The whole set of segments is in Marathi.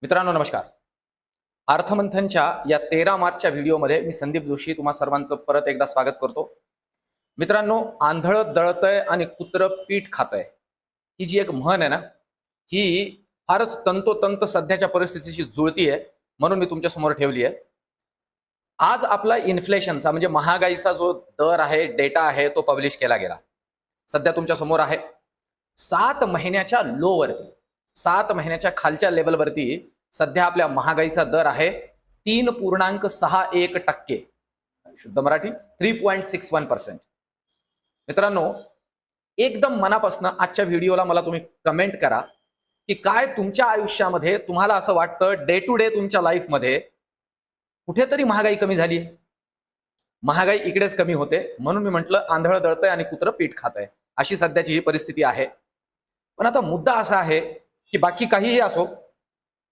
मित्रांनो नमस्कार. अर्थमंथनच्या या 13 मार्चच्या व्हिडिओमध्ये मी संदीप जोशी तुम्हा सर्वांचं परत एकदा स्वागत करतो. मित्रांनो, आंधळं दळतंय आणि कुत्रं पीठ खातंय ही जी एक म्हण आहे ना, ही फारच तंतोतंत सध्याच्या परिस्थितीशी जुळती आहे, म्हणून मी तुमच्या समोर ठेवली आहे. आज आपला इन्फ्लेशनचा म्हणजे महागाईचा जो दर आहे, डेटा आहे, तो पब्लिश केला गेला. सध्या तुमच्या समोर आहे. 7 महिन्याच्या लोवरती, 7 महिन्याच्या खालच्या लेवलवरती सध्या आपल्या महागाईचा दर आहे 3.61%. शुद्ध मराठी 3.61%. मित्रांनो, एकदम मनापासून आजच्या व्हिडिओला मला तुम्ही कमेंट करा की काय तुमच्या आयुष्यामध्ये तुम्हाला असं वाटतं डे टू डे तुमच्या लाईफमध्ये कुठेतरी महागाई कमी झाली. महागाई इकडेच कमी होते, म्हणून मी म्हटलं आंधळं दळतंय आणि कुत्रं पीठ खातंय, अशी सध्याची ही परिस्थिती आहे. पण आता मुद्दा असा आहे की बाकी काहीही असो,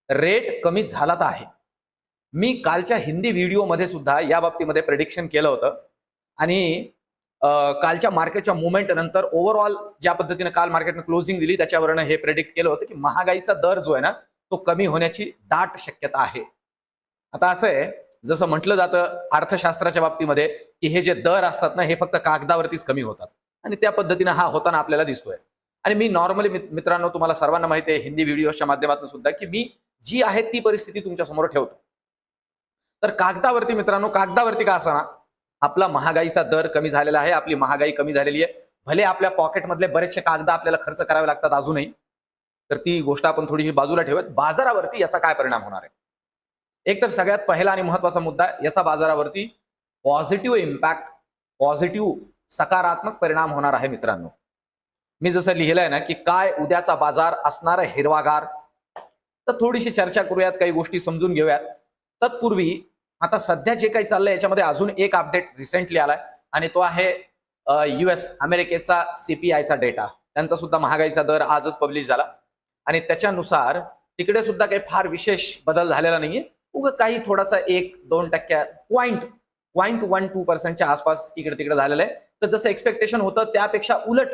रेट कमी झाला तर आहे. मी कालच्या हिंदी व्हिडिओमध्ये सुद्धा या बाबतीमध्ये प्रेडिक्शन केलं होतं आणि कालच्या मार्केटच्या मुवमेंट नंतर ओव्हरऑल ज्या पद्धतीने काल मार्केटने क्लोजिंग दिली त्याच्यावरनं हे प्रेडिक्ट केलं होतं की महागाईचा दर जो आहे ना, तो कमी होण्याची दाट शक्यता आहे. आता असं आहे, जसं म्हटलं जातं अर्थशास्त्राच्या बाबतीमध्ये की हे जे दर असतात ना, हे फक्त कागदावरतीच कमी होतात आणि त्या पद्धतीने हा होताना आपल्याला दिसतोय. आणि मी नॉर्मली मित्रांनो, तुम्हाला सर्वांना माहिती आहे हिंदी व्हिडिओच्या माध्यमातून सुद्धा की मी जी आहे ती परिस्थिती तुमच्या समोर ठेवतो. तर कागदावरती मित्रांनो, कागदावरती का असा ना, आपला महागाईचा दर कमी झालेला आहे, आपली महागाई कमी झालेली आहे. भले आपल्या पॉकेटमधले बरेचसे कागद आपल्याला खर्च करावे लागतात अजूनही, तर ती गोष्ट आपण थोडीशी बाजूला ठेवत बाजारावरती याचा काय परिणाम होणार आहे. एक तर सगळ्यात पहिला आणि महत्वाचा मुद्दा, याचा बाजारावरती पॉझिटिव्ह इम्पॅक्ट, पॉझिटिव्ह सकारात्मक परिणाम होणार आहे. मित्रांनो, मी जसं लिहिलंय ना की काय उद्याचा बाजार असणार आहे हिरवागार, तर थोडीशी चर्चा करूयात, काही गोष्टी समजून घेऊयात. तत्पूर्वी आता सध्या जे काही चाललंय याच्यामध्ये अजून एक अपडेट रिसेंटली आलाय आणि तो आहे US अमेरिकेचा CPIचा डेटा. त्यांचा सुद्धा महागाईचा दर आजच पब्लिश झाला आणि त्याच्यानुसार तिकडे सुद्धा काही फार विशेष बदल झालेला नाहीये. काही थोडासा 1-2% 0.12% आसपास इकडे तिकडे झालेलं आहे. तर जसं एक्सपेक्टेशन होतं त्यापेक्षा उलट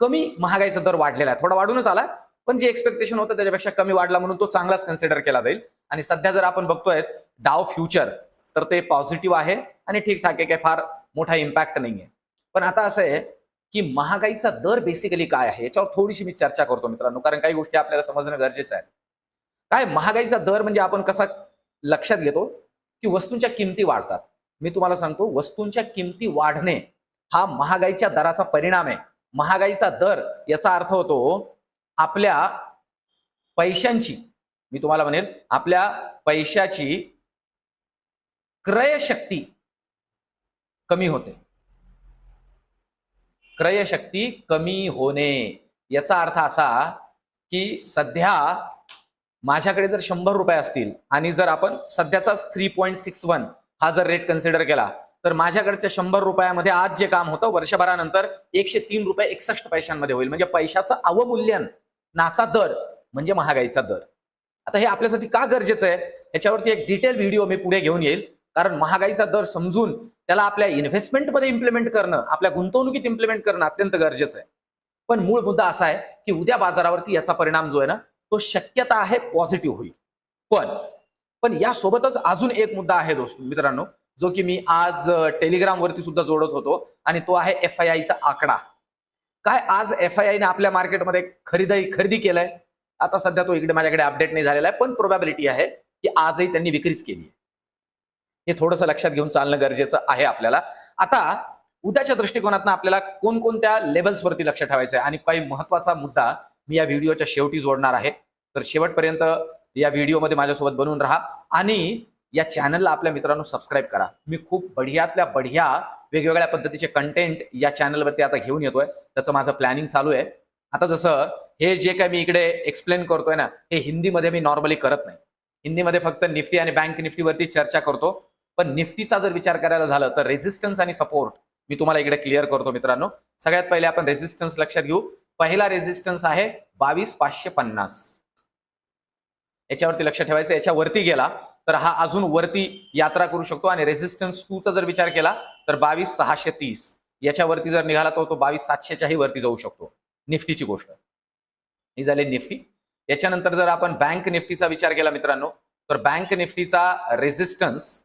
कमी महागाईचा दर वाढलेला आहे. थोडा वाढूनच आला, पण जे एक्सपेक्टेशन होतं त्याच्यापेक्षा कमी वाढला, म्हणून तो चांगलाच कन्सिडर केला जाईल. आणि सध्या जर आपण बघतोय डाव फ्युचर, तर ते पॉझिटिव्ह आहे आणि ठीकठाक आहे, काही फार मोठा इम्पॅक्ट नाहीये. पण आता असं आहे की महागाईचा दर बेसिकली काय आहे याच्यावर थोडीशी मी चर्चा करतो मित्रांनो, कारण काही गोष्टी आपल्याला समजणं गरजेचं आहे. काय महागाईचा दर म्हणजे आपण कसा लक्षात घेतो की वस्तूंच्या किमती वाढतात. मी तुम्हाला सांगतो, वस्तूंच्या किमती वाढणे हा महागाईच्या दराचा परिणाम आहे. महागाईचा दर याचा अर्थ होतो आपल्या पैशांची, मी तुम्हाला म्हणेन आपल्या पैशाची क्रयशक्ती कमी होते. क्रयशक्ती कमी होणे याचा अर्थ असा की सध्या माझ्याकडे जर 100 रुपये असतील आणि जर आपण सध्याचा 3.61 हा जर रेट कन्सिडर केला, तर माझ्याकडच्या 100 रुपयामध्ये आज जे काम होतं वर्षभरानंतर 103 रुपये 61 पैशांमध्ये होईल. म्हणजे पैशाचं अवमूल्यन नाचा दर म्हणजे महागाईचा दर. आता हे आपल्यासाठी का गरजेचं आहे याच्यावरती एक डिटेल व्हिडिओ मी पुढे घेऊन येईल, कारण महागाईचा दर समजून त्याला आपल्या इन्व्हेस्टमेंटमध्ये इम्प्लिमेंट करणं, आपल्या गुंतवणुकीत इम्प्लिमेंट करणं अत्यंत गरजेचं आहे. पण मूळ मुद्दा असा आहे की उद्या बाजारावरती याचा परिणाम जो आहे ना, तो शक्यता आहे पॉझिटिव्ह होईल. पण यासोबतच अजून एक मुद्दा आहे मित्रांनो, जो की मी आज टेलिग्रामवरती सुद्धा जोडत होतो आणि तो आहे FIIचा आकडा. काय आज FII ने आपल्या मार्केटमध्ये खरेदी केलंय. आता सध्या तो इकडे माझ्याकडे अपडेट नाही झालेला आहे, पण प्रोबॅबिलिटी आहे की आजही त्यांनी विक्रीच केली आहे. हे थोडंसं लक्षात घेऊन चालणं गरजेचं आहे आपल्याला. आता उद्याच्या दृष्टिकोनातून आपल्याला कोणकोणत्या लेवल्सवरती लक्ष ठेवायचं आहे आणि काही महत्वाचा मुद्दा मी या व्हिडिओच्या शेवटी जोडणार आहे. तर शेवटपर्यंत या व्हिडिओमध्ये माझ्यासोबत बनून राहा आणि या चॅनलला आपल्या मित्रांनो सबस्क्राईब करा. मी खूप बढियातल्या बढिया वेगवेगळ्या पद्धतीचे कंटेंट या चॅनलवरती आता घेऊन येतोय. त्याचं माझं प्लॅनिंग चालू आहे. आता जसं हे जे काही मी इकडे एक्सप्लेन करतोय ना, हे हिंदीमध्ये मी नॉर्मली करत नाही. हिंदीमध्ये फक्त निफ्टी आणि बँक निफ्टीवरती चर्चा करतो. पण निफ्टीचा जर विचार करायला झालं तर रेझिस्टन्स आणि सपोर्ट मी तुम्हाला इकडे क्लिअर करतो मित्रांनो. सगळ्यात पहिले आपण रेझिस्टन्स लक्षात घेऊ. पहिला रेझिस्टन्स आहे 22,550. याच्यावरती लक्ष ठेवायचं. याच्यावरती गेला तर हा अजून वरती यात्रा करू शकतो आणि रेझिस्टन्स 2 चा जर विचार केला तर 22,630. याच्यावरती जर निघाला तो 22,700च्याही वरती जाऊ शकतो. निफ्टीची गोष्ट ही झाली निफ्टी. याच्यानंतर जर आपण बँक निफ्टीचा विचार केला मित्रांनो, तर बँक निफ्टीचा रेझिस्टन्स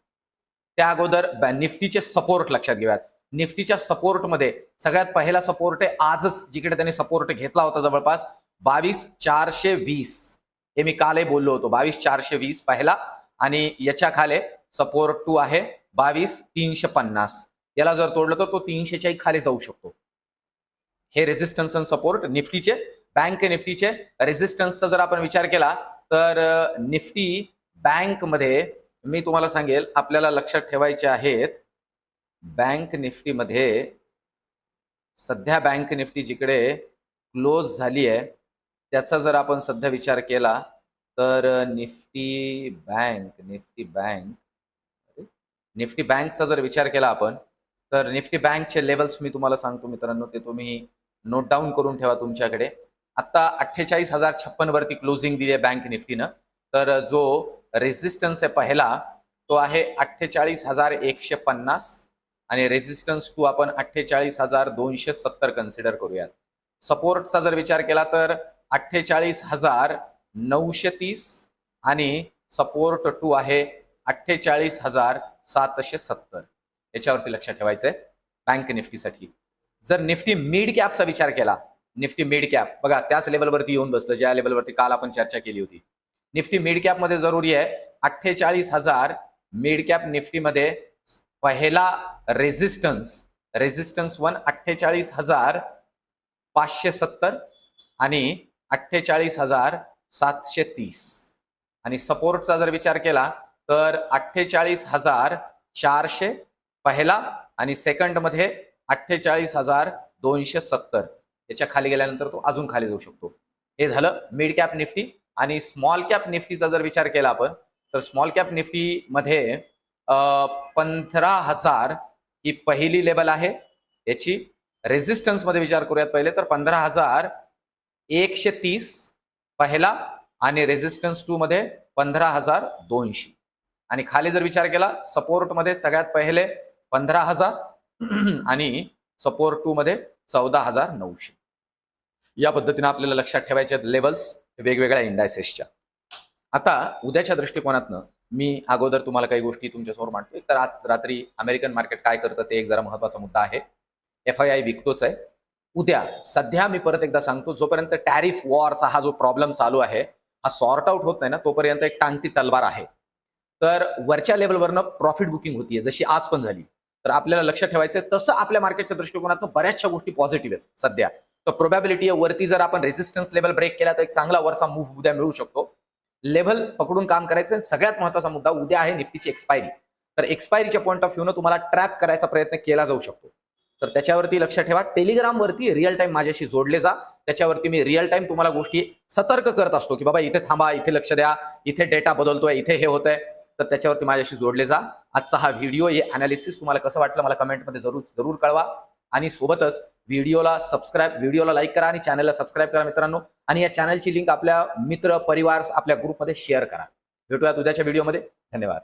त्या अगोदर निफ्टीचे सपोर्ट लक्षात घेऊयात. निफ्टीच्या सपोर्टमध्ये सगळ्यात पहिला सपोर्ट आहे आजच जिकडे त्यांनी सपोर्ट घेतला होता जवळपास 22,420. हे मी कालही बोललो होतो. 22,420 पहिला आणि याच्या खाली सपोर्ट 2 आहे 22,350. याला जर तोडलं तर तो 300च्या खाली जाऊ शकतो. हे रेझिस्टन्स आणि सपोर्ट निफ्टीचे. बँक निफ्टीचे रेझिस्टन्सचा जर आपण विचार केला तर निफ्टी बँकमध्ये मी तुम्हाला सांगेल आपल्याला लक्षात ठेवायचे आहेत. बँक निफ्टीमध्ये सध्या बँक निफ्टी जिकडे क्लोज झाली आहे त्याचा जर आपण सध्या विचार केला तर निफ्टी बँकचा जर विचार केला आपण तर निफ्टी बँकचे लेवल्स मी तुम्हाला सांगतो मित्रांनो, ते तुम्ही नोट डाऊन करून ठेवा तुमच्याकडे. आता 48,056 वरती क्लोजिंग दिली आहे बँक निफ्टीनं. तर जो रेझिस्टन्स आहे पहिला तो आहे 48,150 आणि रेझिस्टन्स 2 आपण 48,270 कन्सिडर करूयात. सपोर्टचा जर विचार केला तर 48,930 आणि सपोर्ट 2 आहे 48,770. याच्यावरती लक्ष ठेवायचंय बँक निफ्टीसाठी. जर निफ्टी मिड कॅपचा विचार केला, निफ्टी मिड कॅप बघा त्याच लेवलवरती येऊन बसलं ज्या लेवलवरती काल आपण चर्चा केली होती. निफ्टी मिड कॅप मध्ये जरुरी आहे 48,000 मिड कॅप निफ्टीमध्ये पहिला रेझिस्टन्स 1 48,570 आणि 48,730 आणि सपोर्टचा जर विचार केला तर 48,400 पहिला आणि सेकंड मध्ये 48,270. याच्या खाली गेल्यानंतर तो अजून खाली जाऊ शकतो. हे झालं मिड कॅप निफ्टी. आणि स्मॉल कॅप निफ्टीचा जर विचार केला आपण तर स्मॉल कॅप निफ्टी मध्ये 15,000 ही पहिली लेवल आहे. याची रेझिस्टन्स मध्ये विचार करूयात पहिले तर 15,130 पहिला आणि रेझिस्टन्स 2 मध्ये 15,200 आणि खाली जर विचार केला सपोर्ट मध्ये सगळ्यात पहिले 15,000 आणि सपोर्ट 2 मध्ये 14,900. या पद्धतीने आपल्याला लक्षात ठेवायचे लेवल्स वेगवेगळ्या इंडायसेसच्या. आता उद्याच्या दृष्टिकोनातनं मी अगोदर तुम्हाला काही गोष्टी तुमच्यासमोर मांडतोय. तर आज रात्री अमेरिकन मार्केट काय करतं ते एक जरा महत्वाचा मुद्दा आहे. FII विकतोच आहे. उद्या सध्या मी परत एकदा सांगतो, जोपर्यंत टॅरिफ वॉरचा हा जो प्रॉब्लेम चालू आहे हा सॉर्ट आउट होत नाही ना तोपर्यंत एक टांगती तलवार आहे. तर वरच्या लेवलवरनं प्रॉफिट बुकिंग होतीये जशी आज पण झाली. तर आपल्याला लक्ष ठेवायचं तसं आपल्या मार्केटच्या दृष्टिकोनातून बऱ्याचशा गोष्टी पॉझिटिव्ह आहेत सध्या. तर प्रोबॅबिलिटी आहे वरती जर आपण रेझिस्टन्स लेवल ब्रेक केला तर एक चांगला वरचा मूव्ह उद्या मिळू शकतो. लेवल पकडून काम करायचं. सगळ्यात महत्वाचा मुद्दा उद्या आहे निफ्टीची एक्सपायरी. तर एक्सपायरीच्या पॉईंट ऑफ व्ह्यूनं तुम्हाला ट्रॅप करायचा प्रयत्न केला जाऊ शकतो. तर त्याच्यावरती लक्ष ठेवा. टेलिग्राम वरती रिअल टाइम माझ्याशी जोडले जा. त्याच्यावरती मी रिअल टाइम तुम्हाला गोष्टी सतर्क करत असतो की बाबा इथे थांबा, इथे लक्ष द्या, इथे डेटा बदलतोय, इथे हे होतंय. तर त्याच्यावरती माझ्याशी जोडले जा. आजचा हा व्हिडिओ हे अनालिसिस तुम्हाला कसं वाटलं मला कमेंटमध्ये जरूर कळवा. आणि सोबतच व्हिडिओला लाईक करा आणि चॅनलला सबस्क्राईब करा मित्रांनो. आणि या चॅनलची लिंक आपल्या मित्र परिवार आपल्या ग्रुपमध्ये शेअर करा. भेटूयात उद्याच्या व्हिडिओमध्ये. धन्यवाद.